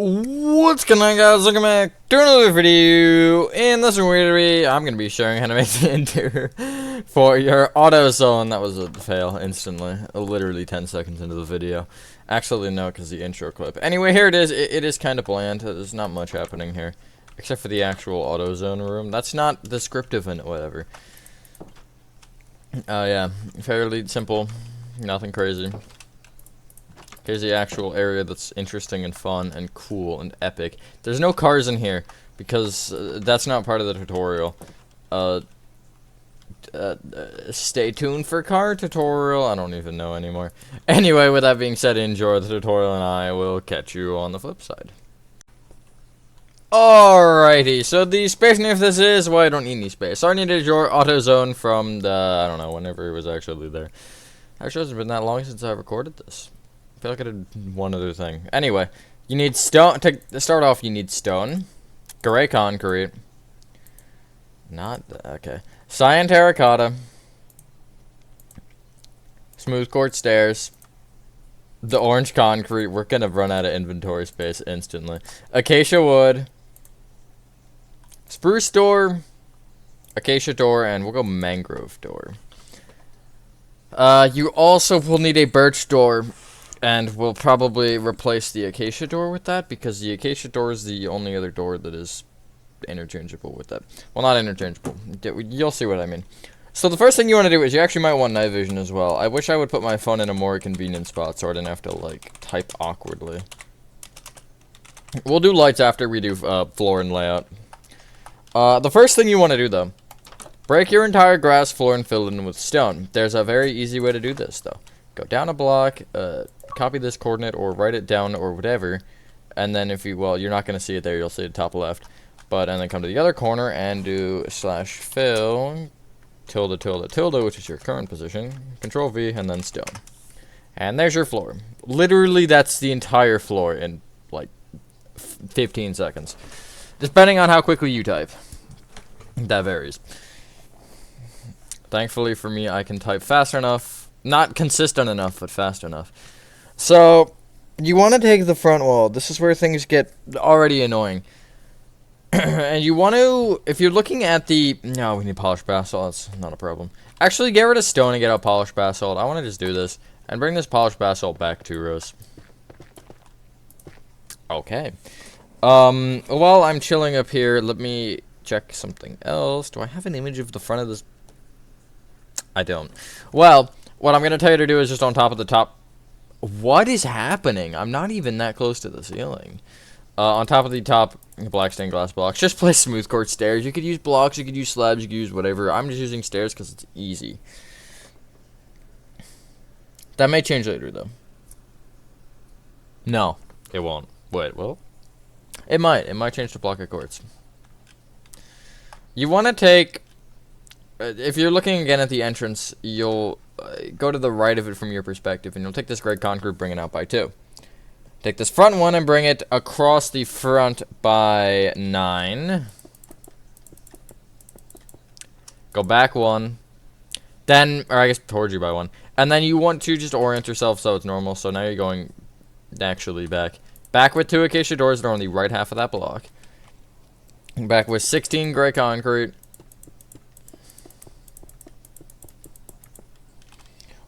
What's going on, guys? Welcome back to another video. In this video, I'm going to be showing how to make the interior for your AutoZone. That was a fail instantly, literally 10 seconds into the video. Actually, no, because the intro clip. Anyway, here it is. It is kind of bland. There's not much happening here, except for the actual AutoZone room. That's not descriptive and whatever. Yeah, fairly simple, nothing crazy. Here's the actual area that's interesting and fun and cool and epic. There's no cars in here because that's not part of the tutorial. Stay tuned for car tutorial. I don't even know anymore. Anyway, with that being said, enjoy the tutorial and I will catch you on the flip side. Alrighty, so the space name of this is, well, I don't need any space. So I needed your AutoZone from the, I don't know, whenever it was actually there. Actually, it hasn't been that long since I recorded this. I feel like I did one other thing. Anyway, you need stone. To start off, you need stone, gray concrete, okay, cyan terracotta, smooth quartz stairs, the orange concrete. We're gonna run out of inventory space instantly. Acacia wood, spruce door, acacia door, and we'll go mangrove door. You also will need a birch door. And we'll probably replace the acacia door with that, because the acacia door is the only other door that is interchangeable with that. Well, not interchangeable. You'll see what I mean. So the first thing you want to do is you actually might want night vision as well. I wish I would put my phone in a more convenient spot so I didn't have to, like, type awkwardly. We'll do lights after we do floor and layout. The first thing you want to do, though, break your entire grass floor and fill it in with stone. There's a very easy way to do this, though. Go down a block, copy this coordinate or write it down or whatever, and then if you, well, you're not going to see it there, you'll see it top left, but, and then come to the other corner and do /fill, tilde, tilde, tilde, which is your current position, Control V, and then stone. And there's your floor. Literally, that's the entire floor in, like, 15 seconds. Depending on how quickly you type. That varies. Thankfully for me, I can type fast enough. Not consistent enough, but fast enough. So, you want to take the front wall. This is where things get already annoying. And you want to, if you're looking at the, no, we need polished basalt. That's not a problem. Actually, get rid of stone and get out polished basalt. I want to just do this and bring this polished basalt back 2 rows. Okay. While I'm chilling up here, let me check something else. Do I have an image of the front of this? I don't. Well, what I'm going to tell you to do is just on top of the top. What is happening? I'm not even that close to the ceiling. On top of the top black stained glass blocks, just place smooth quartz stairs. You could use blocks, you could use slabs, you could use whatever. I'm just using stairs because it's easy. That may change later, though. No, it won't. Wait, well, it might. It might change to block of quartz. You want to take, if you're looking again at the entrance, you'll go to the right of it from your perspective, and you'll take this gray concrete, bring it out by 2. Take this front one and bring it across the front by 9. Go back 1. Then, or I guess towards you by 1. And then you want to just orient yourself so it's normal. So now you're going actually back. Back with 2 acacia doors that are on the right half of that block. Back with 16 gray concrete.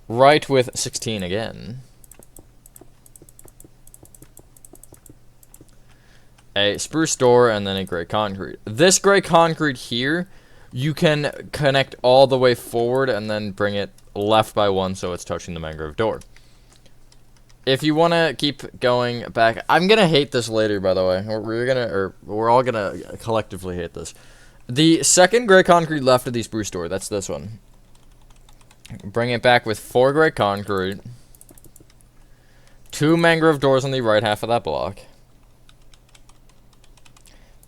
Right with 16 again. A spruce door and then a gray concrete. This gray concrete here, you can connect all the way forward and then bring it left by 1 so it's touching the mangrove door. If you want to keep going back, I'm going to hate this later, by the way. We're all going to collectively hate this. The second gray concrete left of the spruce door, that's this one. Bring it back with 4 gray concrete. 2 mangrove doors on the right half of that block.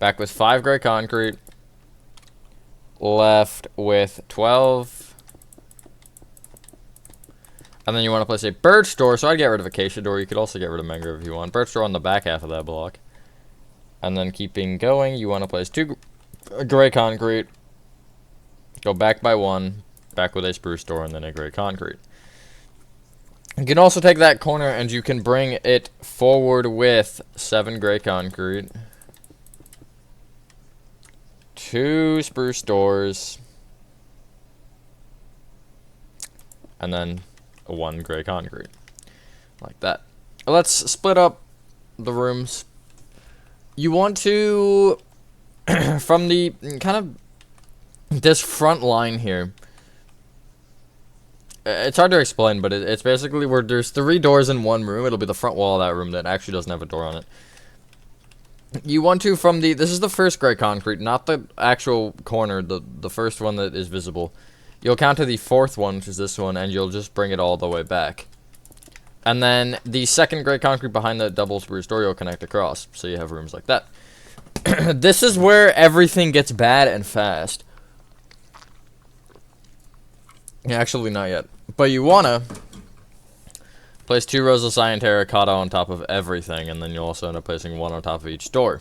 Back with 5 gray concrete. Left with 12. And then you want to place a birch door. So I'd get rid of acacia door. You could also get rid of mangrove if you want. Birch door on the back half of that block. And then keeping going, you want to place 2 gray concrete. Go back by 1. Back with a spruce door and then a gray concrete. You can also take that corner and you can bring it forward with 7 gray concrete, 2 spruce doors, and then 1 gray concrete. Like that. Let's split up the rooms. You want to, from the kind of this front line here, it's hard to explain, but it's basically where there's 3 doors in one room. It'll be the front wall of that room that actually doesn't have a door on it. You want to, from the, this is the first gray concrete, not the actual corner, the first one that is visible. You'll count to the 4th one, which is this one, and you'll just bring it all the way back. And then the second gray concrete behind the double spruce door, you'll connect across, so you have rooms like that. This is where everything gets bad and fast. Actually, not yet. But you wanna place 2 rows of cyan terracotta on top of everything, and then you'll also end up placing 1 on top of each door.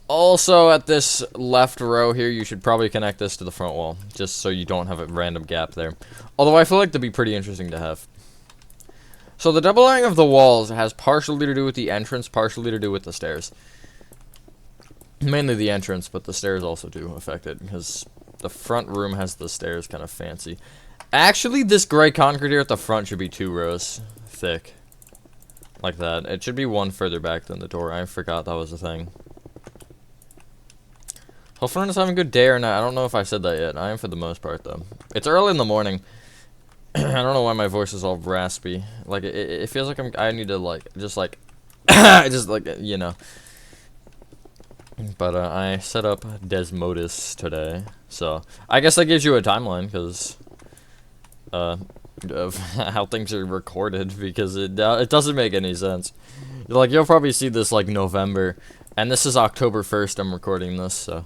Also, at this left row here, you should probably connect this to the front wall, just so you don't have a random gap there. Although I feel like that'd be pretty interesting to have. So the doubling of the walls has partially to do with the entrance, partially to do with the stairs. Mainly the entrance, but the stairs also do affect it, because the front room has the stairs kind of fancy. Actually, this gray concrete here at the front should be 2 rows thick. Like that. It should be 1 further back than the door. I forgot that was a thing. Hopefully I'm having a good day or not. I don't know if I said that yet. I am for the most part, though. It's early in the morning. I don't know why my voice is all raspy. Like, it feels like I need to, like, just like, you know. But, I set up Desmodus today. So, I guess that gives you a timeline, because, of how things are recorded, because it doesn't make any sense. Like, you'll probably see this, like, November, and this is October 1st I'm recording this, so.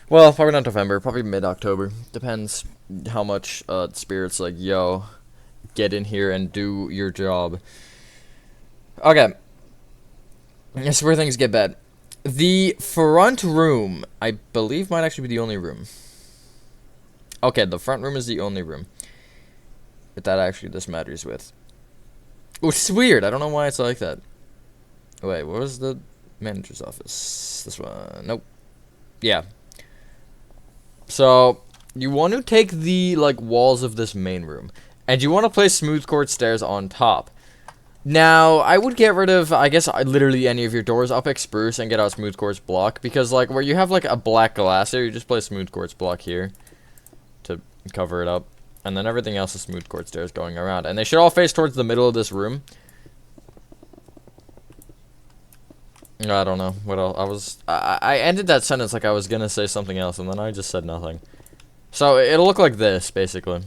Well, probably not November, probably mid-October. Depends how much, Spirit's like, yo, get in here and do your job. Okay. This is where things get bad. The front room, I believe, might actually be the only room. Okay, the front room is the only room that actually this matters with. Which is weird. I don't know why it's like that. Wait, what was the manager's office? This one. Nope. Yeah. So, you want to take the, like, walls of this main room, and you want to place smooth quartz stairs on top. Now, I would get rid of, I guess, literally any of your doors, up spruce, and get out smooth quartz block, because, like, where you have, like, a black glass here, you just place smooth quartz block here to cover it up, and then everything else is smooth quartz stairs going around, and they should all face towards the middle of this room. I don't know what else. I ended that sentence like I was gonna say something else, and then I just said nothing. So it'll look like this, basically.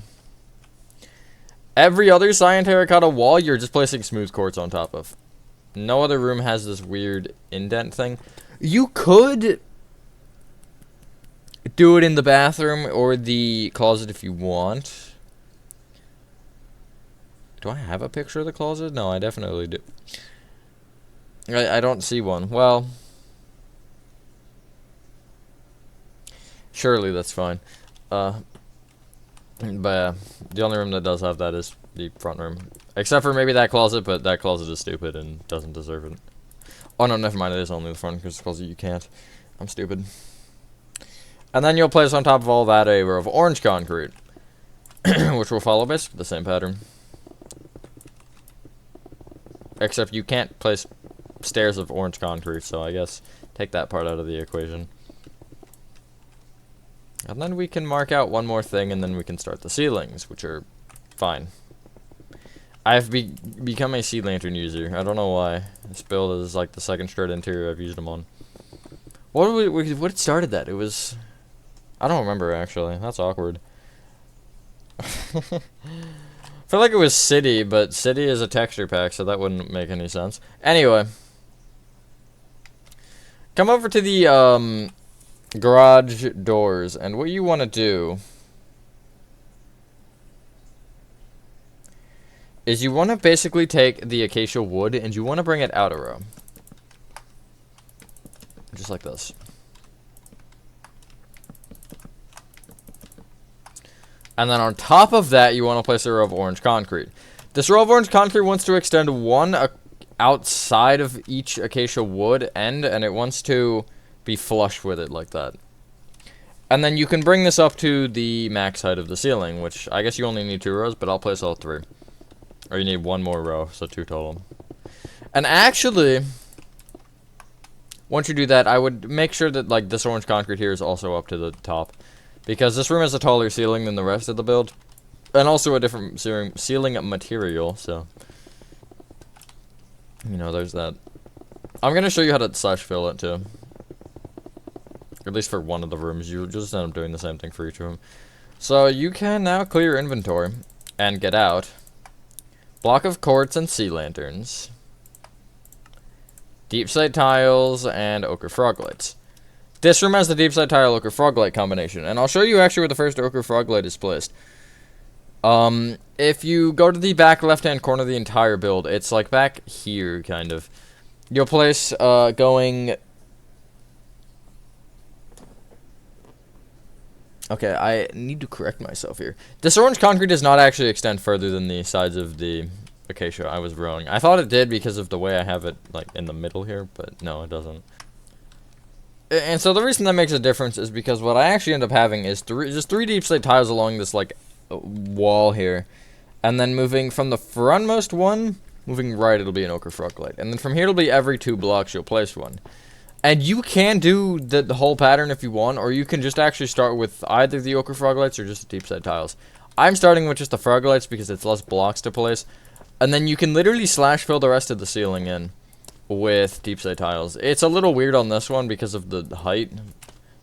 Every other cyan terracotta wall, you're just placing smooth quartz on top of. No other room has this weird indent thing. You could do it in the bathroom or the closet if you want. Do I have a picture of the closet? No, I definitely do. I don't see one. Well, surely that's fine. But the only room that does have that is the front room. Except for maybe that closet, but that closet is stupid and doesn't deserve it. Oh no, never mind, it is only the front, because the closet you can't. I'm stupid. And then you'll place on top of all that a row of orange concrete, which will follow basically the same pattern. Except you can't place stairs of orange concrete, so I guess take that part out of the equation. And then we can mark out one more thing, and then we can start the ceilings, which are fine. I've become a sea lantern user. I don't know why. This build is like the second straight interior I've used them on. What started that? It was... I don't remember, actually. That's awkward. I feel like it was City, but City is a texture pack, so that wouldn't make any sense. Anyway. Come over to the, garage doors, and what you want to do is you want to basically take the acacia wood, and you want to bring it out a row. Just like this. And then on top of that, you want to place a row of orange concrete. This row of orange concrete wants to extend one outside of each acacia wood end, and it wants to be flush with it like that. And then you can bring this up to the max height of the ceiling, which I guess you only need 2 rows, but I'll place all 3. Or you need 1 more row, so 2 total. And actually, once you do that, I would make sure that like this orange concrete here is also up to the top. Because this room has a taller ceiling than the rest of the build. And also a different ceiling material, so... You know, there's that. I'm going to show you how to slash fill it, too. At least for one of the rooms. You'll just end up doing the same thing for each room. So, you can now clear your inventory. And get out. Block of quartz and sea lanterns. Deep slate tiles and ochre frog lights. This room has the deep slate tile ochre frog light combination, and I'll show you actually where the first ochre frog light is placed. If you go to the back left-hand corner of the entire build, it's like back here, kind of. You'll place, going... Okay, I need to correct myself here. This orange concrete does not actually extend further than the sides of the acacia. I was wrong. I thought it did because of the way I have it, like, in the middle here, but no, it doesn't. And so the reason that makes a difference is because what I actually end up having is just 3 deep slate tiles along this, like, wall here. And then moving from the frontmost one, moving right, it'll be an ochre frog light. And then from here, it'll be every 2 blocks you'll place one. And you can do the whole pattern if you want, or you can just actually start with either the ochre frog lights or just the deep slate tiles. I'm starting with just the frog lights because it's less blocks to place. And then you can literally slash fill the rest of the ceiling in with deep slate tiles. It's a little weird on this one because of the height,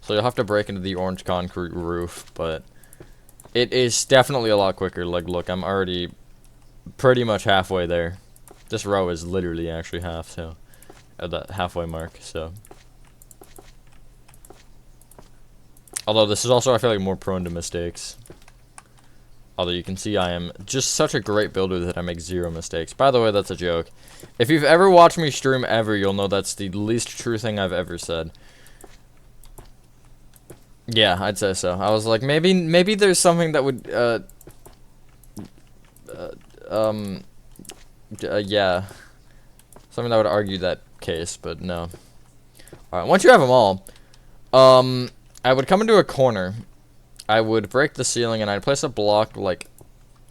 so you'll have to break into the orange concrete roof, but it is definitely a lot quicker. Like, look, I'm already pretty much halfway there. This row is literally actually half, so at that halfway mark, so. Although this is also, I feel like, more prone to mistakes. Although you can see I am just such a great builder that I make 0 mistakes. By the way, that's a joke. If you've ever watched me stream ever, you'll know that's the least true thing I've ever said. Yeah, I'd say so. I was like, maybe there's something that would, yeah. Something that would argue that case, but no. Alright, once you have them all, I would come into a corner. I would break the ceiling and I'd place a block like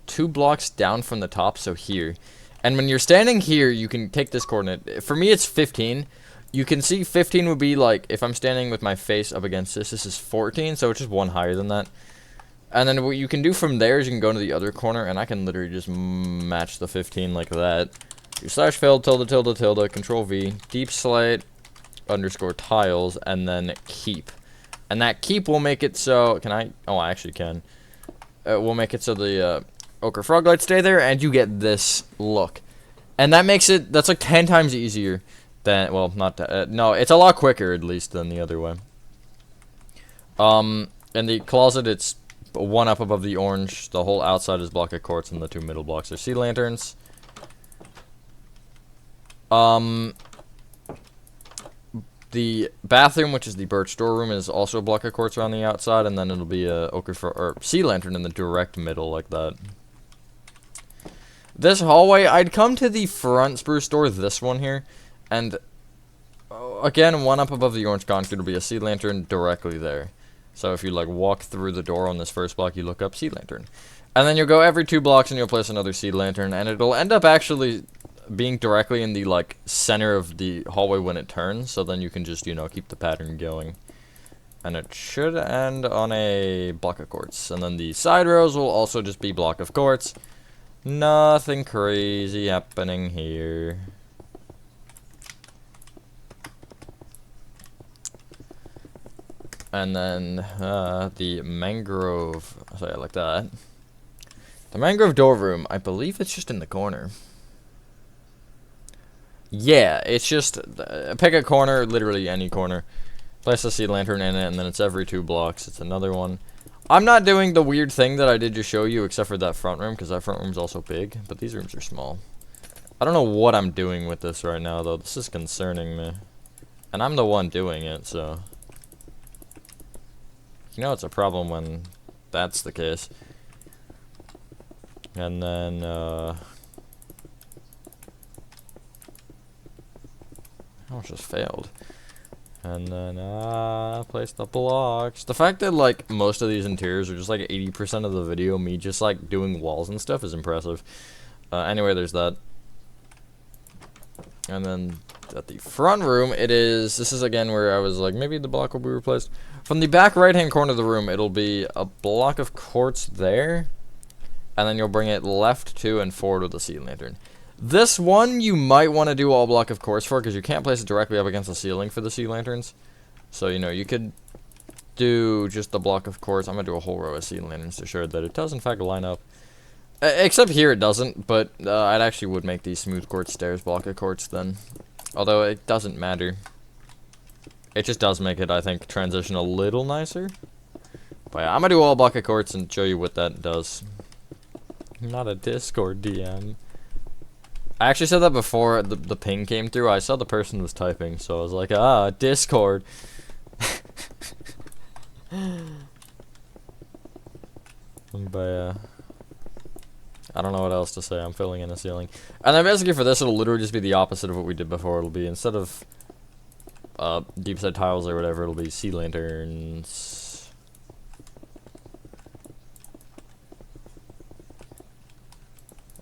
2 blocks down from the top, so here. And when you're standing here, you can take this coordinate. For me, it's 15. You can see 15 would be like, if I'm standing with my face up against this is 14, so it's just 1 higher than that. And then what you can do from there is you can go to the other corner, and I can literally just match the 15 like that. You slash fill, tilde, tilde, tilde, control V, deep slate, underscore tiles, and then keep. And that keep will make it so, can I? Oh, I actually can. We'll make it so the ochre frog lights stay there, and you get this look. And that makes it, that's like 10 times easier than, well, not, no, it's a lot quicker, at least, than the other way. In the closet, it's 1 up above the orange. The whole outside is block of quartz, and the 2 middle blocks are sea lanterns. The bathroom, which is the birch storeroom, is also a block of quartz around the outside, and then it'll be a ochre or sea lantern in the direct middle, like that. This hallway, I'd come to the front spruce door, this one here, and again, 1 up above the orange concrete will be a sea lantern directly there. So if you like walk through the door on this first block, you look up sea lantern, and then you'll go every 2 blocks and you'll place another sea lantern, and it'll end up actually being directly in the like center of the hallway when it turns, so then you can just, you know, keep the pattern going. And it should end on a block of quartz. And then the side rows will also just be block of quartz. Nothing crazy happening here. And then the mangrove, sorry, like that. The mangrove door room, I believe it's just in the corner. Yeah, it's just, pick a corner, literally any corner. Place a sea lantern in it, and then it's every 2 blocks. It's another one. I'm not doing the weird thing that I did just show you, except for that front room, because that front room's also big, but these rooms are small. I don't know what I'm doing with this right now, though. This is concerning me. And I'm the one doing it, so. You know it's a problem when that's the case. And then, almost just failed. And then, place the blocks. The fact that, like, most of these interiors are just, like, 80% of the video, me just, like, doing walls and stuff is impressive. Anyway, there's that. And then, at the front room, this is, again, where I was like, maybe the block will be replaced. From the back right-hand corner of the room, it'll be a block of quartz there. And then you'll bring it left 2 and forward with a sea lantern. This one you might want to do all block of quartz for, because you can't place it directly up against the ceiling for the sea lanterns. So, you know, you could do just the block of quartz. I'm going to do a whole row of sea lanterns to show that it does in fact line up. Except here it doesn't, but I actually would make these smooth quartz stairs block of quartz then. Although it doesn't matter. It just does make it, I think, transition a little nicer. But yeah, I'm going to do all block of quartz and show you what that does. I'm not a Discord DM. I actually said that before the ping came through. I saw the person was typing, so I was like, Discord. But, I don't know what else to say. I'm filling in the ceiling. And then basically for this, it'll literally just be the opposite of what we did before. It'll be, instead of deep set tiles or whatever, it'll be sea lanterns.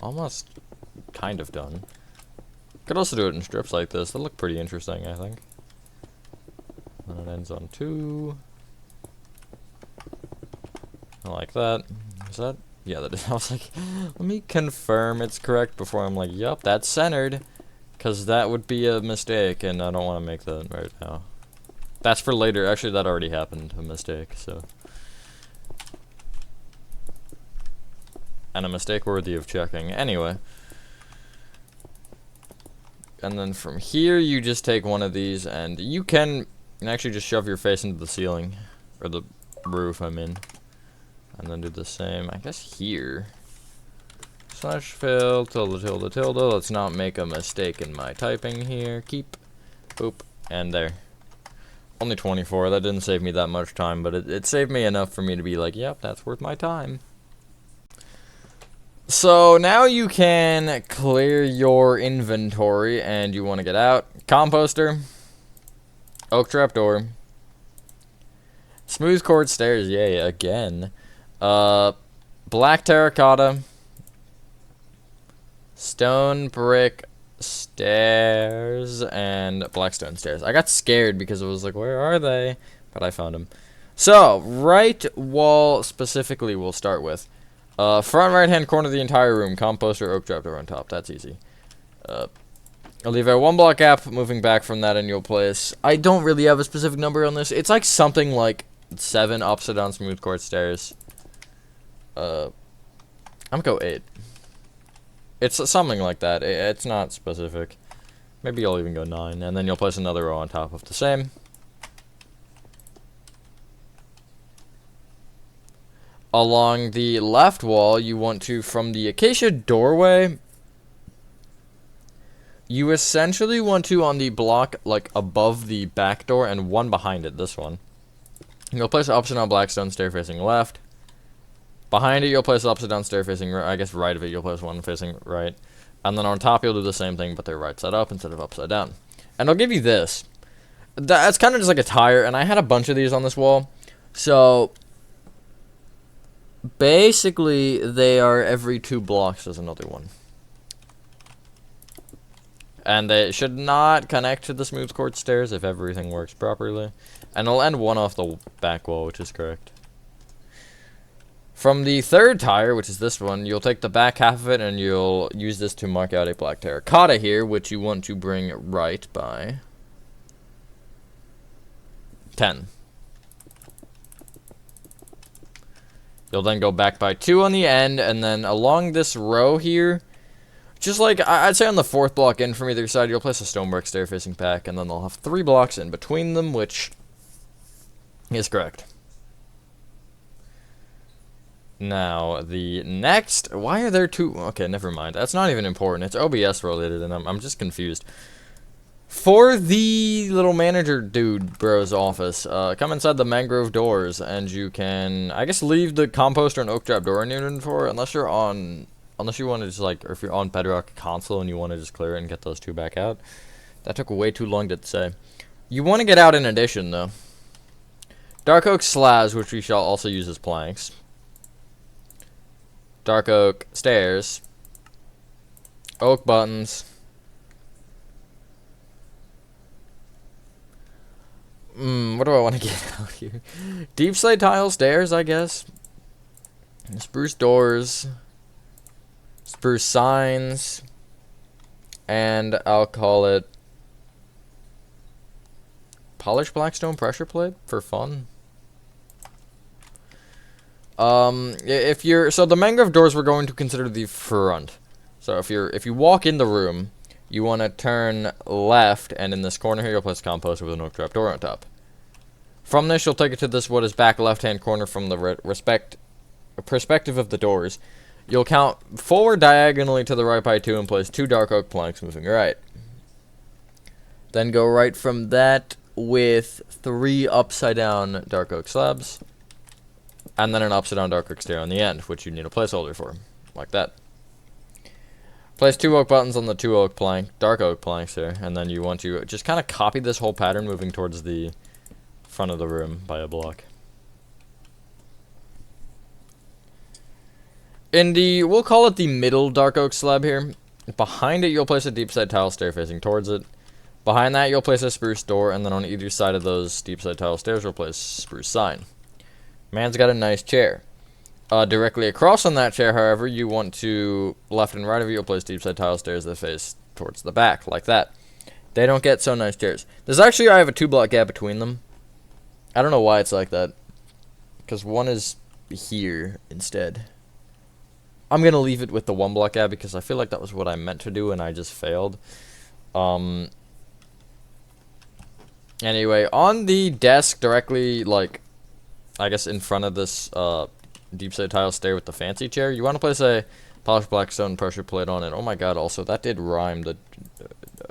Almost kind of done. Could also do it in strips like this. They look pretty interesting, I think. And it ends on 2. I like that. Is that? Yeah, that is. I was like, let me confirm it's correct before I'm like, yup, that's centered. Because that would be a mistake, and I don't want to make that right now. That's for later. Actually, that already happened. A mistake, so. And a mistake worthy of checking. Anyway. And then from here, you just take one of these, and you can actually just shove your face into the ceiling. Or the roof, I mean. And then do the same, I guess, here. Slash fill, tilde, tilde, tilde. Let's not make a mistake in my typing here. Keep, boop, and there. Only 24. That didn't save me that much time, but it saved me enough for me to be like, yep, that's worth my time. So now you can clear your inventory, and you want to get out. Composter, oak trapdoor, smooth quartz stairs, yay, again. Black terracotta, stone brick stairs, and black stone stairs. I got scared because I was like, where are they? But I found them. So, right wall specifically we'll start with. Front right-hand corner of the entire room, composter, oak trapdoor on top. That's easy. I'll leave a 1 block gap, moving back from that, and you'll place. I don't really have a specific number on this. It's like something like 7 upside down smooth quartz stairs. I'm gonna go 8. It's something like that. It's not specific. Maybe you'll even go 9, and then you'll place another row on top of the same. Along the left wall, you want to, from the acacia doorway, you essentially want to, on the block, like, above the back door, and one behind it, this one. You'll place an upside down black stone stair facing left. Behind it, you'll place an upside down stair facing right. I guess right of it, you'll place one facing right. And then on top, you'll do the same thing, but they're right side up instead of upside down. And I'll give you this. That's kind of just like a tire, and I had a bunch of these on this wall. So, basically, they are every 2 blocks there's another one. And they should not connect to the smooth quartz stairs if everything works properly. And I'll end one off the back wall, which is correct. From the third tire, which is this one, you'll take the back half of it and you'll use this to mark out a black terracotta here, which you want to bring right by 10. You'll then go back by 2 on the end, and then along this row here, just like, I'd say on the 4th block in from either side, you'll place a stone brick stair facing back, and then they'll have 3 blocks in between them, which is correct. Now, the next, why are there 2? Okay, never mind. That's not even important. It's OBS related, and I'm just confused. For the little manager dude bro's office, come inside the mangrove doors, and you can, I guess, leave the composter and oak trap door in your inventory, unless you're on unless you want to just like, or if you're on Bedrock console and you want to just clear it and get those 2 back out. That took way too long to say. You want to get out in addition, though. Dark oak slabs, which we shall also use as planks. Dark oak stairs. Oak buttons. What do I want to get out here? Deep slate tile stairs, I guess. Spruce doors. Spruce signs. And I'll call it polished blackstone pressure plate for fun. If you're so the mangrove doors we're going to consider the front. So if you walk in the room, you want to turn left, and in this corner here you'll place compost with an oak trap door on top. From this you'll take it to this what is back left hand corner from the perspective of the doors. You'll count forward diagonally to the right by 2 and place 2 dark oak planks moving right. Then go right from that with 3 upside down dark oak slabs. And then an upside down dark oak stair on the end, which you need a placeholder for. Like that. Place 2 oak buttons on the 2 oak dark oak planks here. And then you want to just kind of copy this whole pattern moving towards the front of the room by a block. In the, we'll call it the middle dark oak slab here. Behind it, you'll place a deep side tile stair facing towards it. Behind that, you'll place a spruce door, and then on either side of those deep side tile stairs, you'll place a spruce sign. Man's got a nice chair. Directly across on that chair, however, you want to, left and right of you, you'll place deep side tile stairs that face towards the back, like that. They don't get so nice chairs. There's actually, I have a 2 block gap between them. I don't know why it's like that. Because one is here instead. I'm going to leave it with the 1 block gap because I feel like that was what I meant to do and I just failed. Anyway, on the desk directly, like, I guess in front of this deep side tile stair with the fancy chair, you want to place a polished blackstone pressure plate on it. Oh my god, also, that did rhyme, the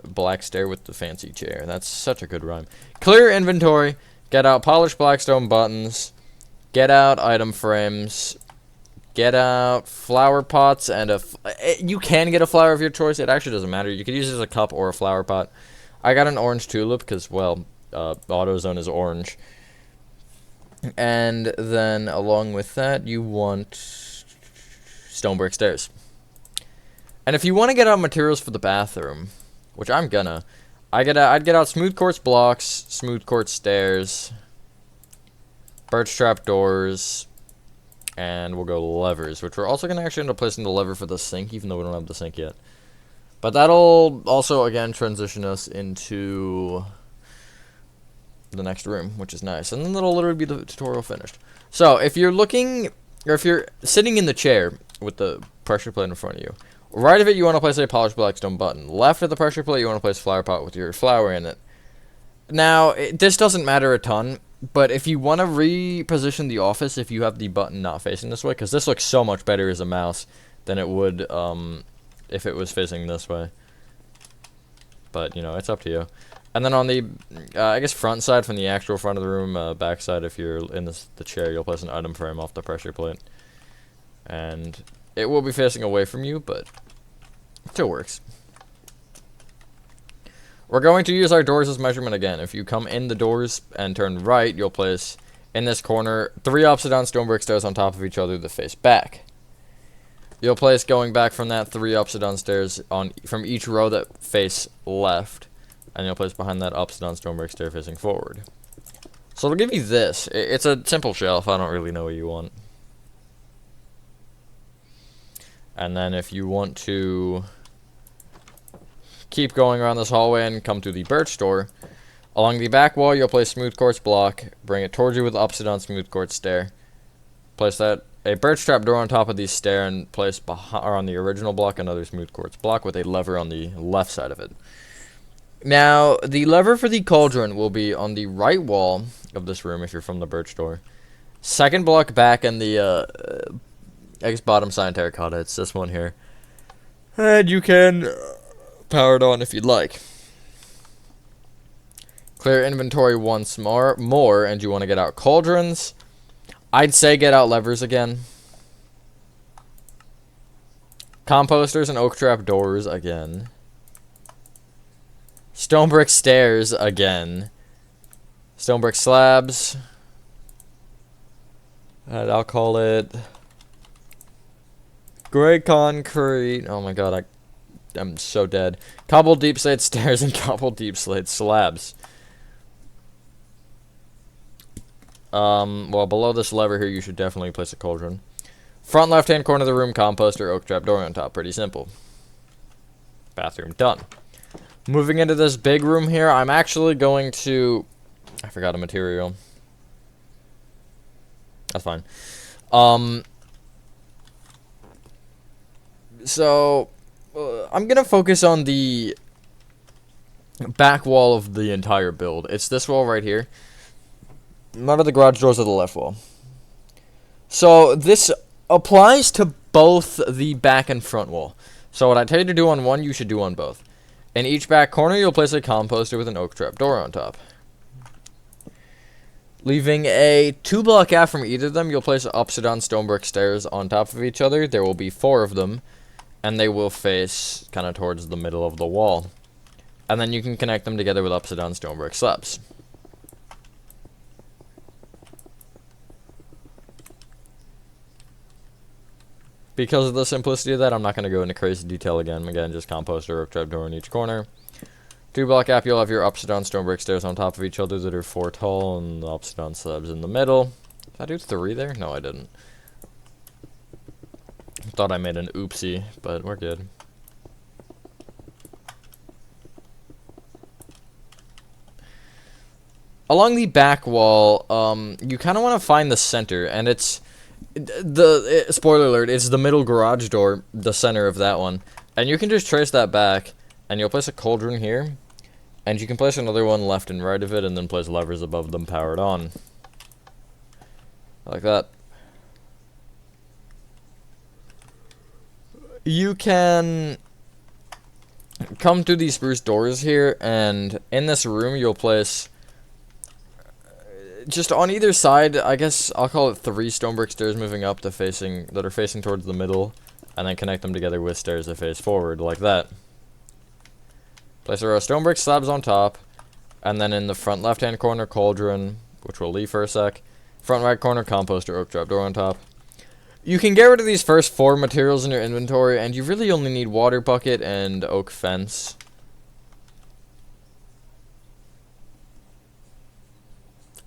black stair with the fancy chair. That's such a good rhyme. Clear inventory, get out polished blackstone buttons, get out item frames, get out flower pots, and you can get a flower of your choice. It actually doesn't matter. You could use it as a cup or a flower pot. I got an orange tulip because, well, AutoZone is orange. And then along with that, you want stone brick stairs. And if you want to get out materials for the bathroom, which I'm gonna, I'd get out smooth quartz blocks, smooth quartz stairs, birch trap doors, and we'll go levers, which we're also gonna actually end up placing the lever for the sink, even though we don't have the sink yet. But that'll also again transition us into the next room, which is nice. And then that'll literally be the tutorial finished. So if you're looking, or if you're sitting in the chair with the pressure plate in front of you, right of it you want to place a polished blackstone button. Left of the pressure plate you want to place a flower pot with your flower in it. Now, this doesn't matter a ton, but if you want to reposition the office, if you have the button not facing this way, because this looks so much better as a mouse than it would if it was facing this way. But, you know, it's up to you. And then on the, I guess, front side from the actual front of the room, back side, if you're in the chair, you'll place an item frame off the pressure plate. And it will be facing away from you, but it still works. We're going to use our doors as measurement again. If you come in the doors and turn right, you'll place, in this corner, 3 upside down stone brick stairs on top of each other that face back. You'll place, going back from that, 3 upside down stairs from each row that face left. And you'll place behind that upside down stone brick stair facing forward. So it'll give you this. It's a simple shelf. I don't really know what you want. And then if you want to keep going around this hallway and come to the birch door, along the back wall you'll place smooth quartz block, bring it towards you with upside down smooth quartz stair. Place that a birch trap door on top of the stair and place on the original block another smooth quartz block with a lever on the left side of it. Now, the lever for the cauldron will be on the right wall of this room if you're from the birch door. Second block back in the, I guess, bottom side terracotta. It's this one here. And you can power it on if you'd like. Clear inventory once more, and you want to get out cauldrons. I'd say get out levers again. Composters and oak trap doors again. Stone brick stairs again. Stone brick slabs. And I'll call it gray concrete. Oh my god, I'm so dead. Cobbled deep slate stairs and cobbled deep slate slabs. Well, below this lever here, you should definitely place a cauldron. Front left-hand corner of the room, composter, oak trap door on top. Pretty simple. Bathroom done. Moving into this big room here, I'm actually going to... I forgot a material. That's fine. So, I'm going to focus on the back wall of the entire build. It's this wall right here. None of the garage doors are the left wall. So, this applies to both the back and front wall. So, what I tell you to do on one, you should do on both. In each back corner, you'll place a composter with an oak trap door on top. Leaving a 2-block gap from either of them, you'll place upside down stone brick stairs on top of each other. There will be 4 of them, and they will face kind of towards the middle of the wall. And then you can connect them together with upside down stone brick slabs. Because of the simplicity of that, I'm not going to go into crazy detail again. Again, just composter, oak trap door in each corner. 2-block gap, you'll have your upside down stone brick stairs on top of each other that are 4 tall, and the upside down slabs in the middle. Did I do 3 there? No, I didn't. Thought I made an oopsie, but we're good. Along the back wall, you kind of want to find the center, and it's spoiler alert, it's the middle garage door, the center of that one. And you can just trace that back, and you'll place a cauldron here, and you can place another one left and right of it, and then place levers above them powered on. Like that. You can come to these spruce doors here, and in this room you'll place, just on either side, I guess I'll call it 3 stone brick stairs moving up that are facing towards the middle, and then connect them together with stairs that face forward, like that. Place a row of stone brick slabs on top, and then in the front left-hand corner, cauldron, which we'll leave for a sec. Front right corner, composter, oak trap door on top. You can get rid of these first 4 materials in your inventory, and you really only need water bucket and oak fence.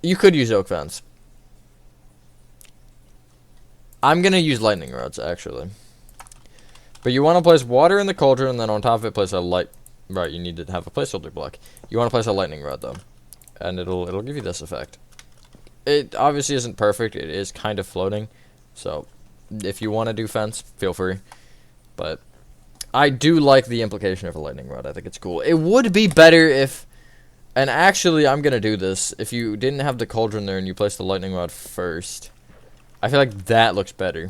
You could use oak fence. I'm going to use lightning rods, actually. But you want to place water in the cauldron, and then on top of it, place a light... Right, you need to have a placeholder block. You want to place a lightning rod, though. And it'll give you this effect. It obviously isn't perfect. It is kind of floating. So, if you want to do fence, feel free. But I do like the implication of a lightning rod. I think it's cool. It would be better if... And actually, I'm going to do this. If you didn't have the cauldron there and you placed the lightning rod first, I feel like that looks better.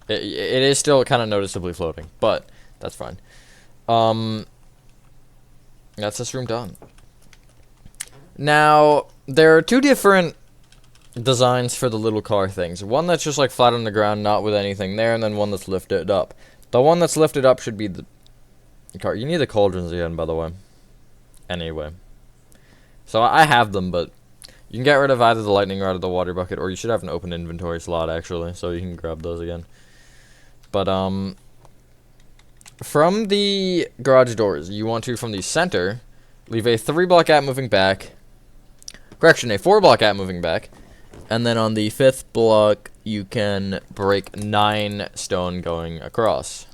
It is still kind of noticeably floating, but that's fine. That's this room done. Now, there are 2 different designs for the little car things. One that's just like flat on the ground, not with anything there, and then one that's lifted up. The one that's lifted up should be the car. You need the cauldrons again, by the way. Anyway. So I have them, but you can get rid of either the lightning rod or the water bucket, or you should have an open inventory slot, actually, so you can grab those again. But, from the garage doors, you want to, from the center, leave a 3-block gap moving back. Correction, a 4-block gap moving back. And then on the 5th block, you can break 9 stone going across.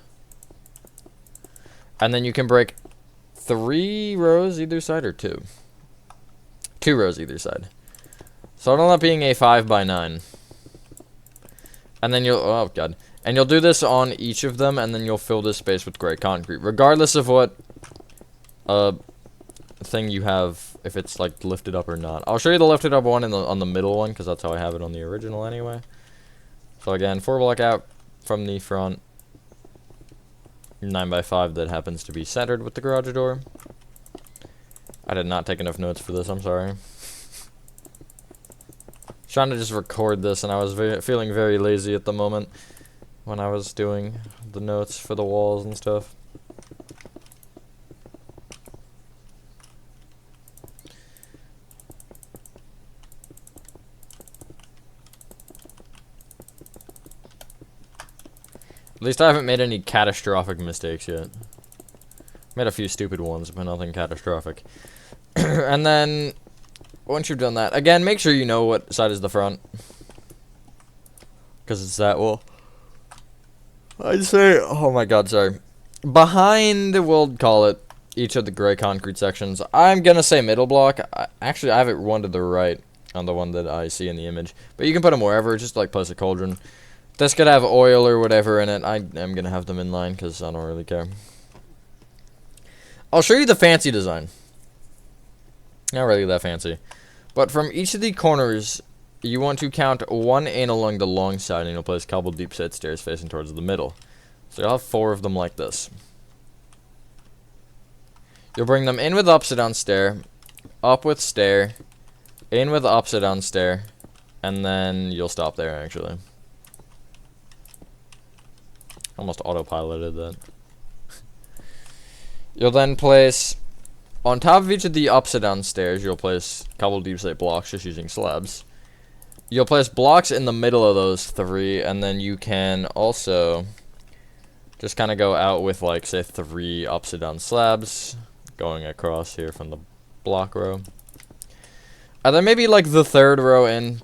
And then you can break 3 rows either side, or 2? 2 rows either side. So it'll end up being a 5x9. And then you'll, oh god. And you'll do this on each of them, and then you'll fill this space with gray concrete. Regardless of what thing you have, if it's like lifted up or not. I'll show you the lifted up one on the middle one, because that's how I have it on the original anyway. So again, 4-block out from the front. 9x5 that happens to be centered with the garage door. I did not take enough notes for this, I'm sorry. Trying to just record this, and I was feeling very lazy at the moment. when I was doing the notes for the walls and stuff. At least I haven't made any catastrophic mistakes yet. Made a few stupid ones, but nothing catastrophic. And then, once you've done that, again, make sure you know what side is the front. Because it's that, well, I'd say, oh my god, sorry. Behind, we'll call it, each of the gray concrete sections, I'm going to say middle block. Actually, I have it one to the right on the one that I see in the image. But you can put them wherever, just like place a cauldron. This could have oil or whatever in it. I am going to have them in line because I don't really care. I'll show you the fancy design. Not really that fancy. But from each of the corners, you want to count one in along the long side, and you'll place a couple deep set stairs facing towards the middle. So you'll have 4 of them like this. You'll bring them in with upside down stair, up with stair, in with upside down stair, and then you'll stop there actually. Almost autopiloted that. You'll then place, on top of each of the upside down stairs, you'll place a couple deep set blocks just using slabs. You'll place blocks in the middle of those 3, and then you can also just kind of go out with, like, say, 3 upside down slabs going across here from the block row. And then maybe, like, the 3rd row in,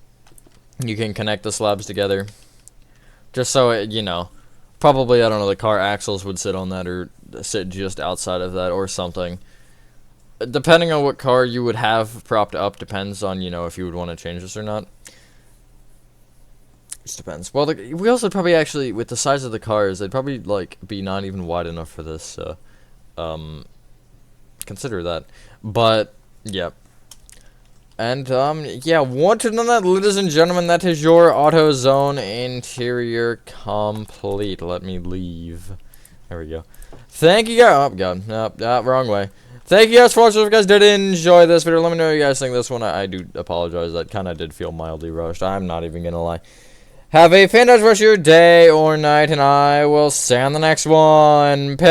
you can connect the slabs together. Just so it, you know, probably, I don't know, the car axles would sit on that or sit just outside of that or something. Depending on what car you would have propped up depends on, you know, if you would want to change this or not. Just depends. Well, we also probably actually, with the size of the cars, they'd probably, like, be not even wide enough for this, so, consider that. But, yeah. And, yeah, once you've done that, ladies and gentlemen, that is your AutoZone interior complete. Let me leave. There we go. Thank you guys. Oh, God. No, wrong way. Thank you guys for watching. If you guys did enjoy this video, let me know what you guys think of this one. I do apologize. That kind of did feel mildly rushed. I'm not even going to lie. Have a fantastic rest of your day or night, and I will see you on the next one. Peace.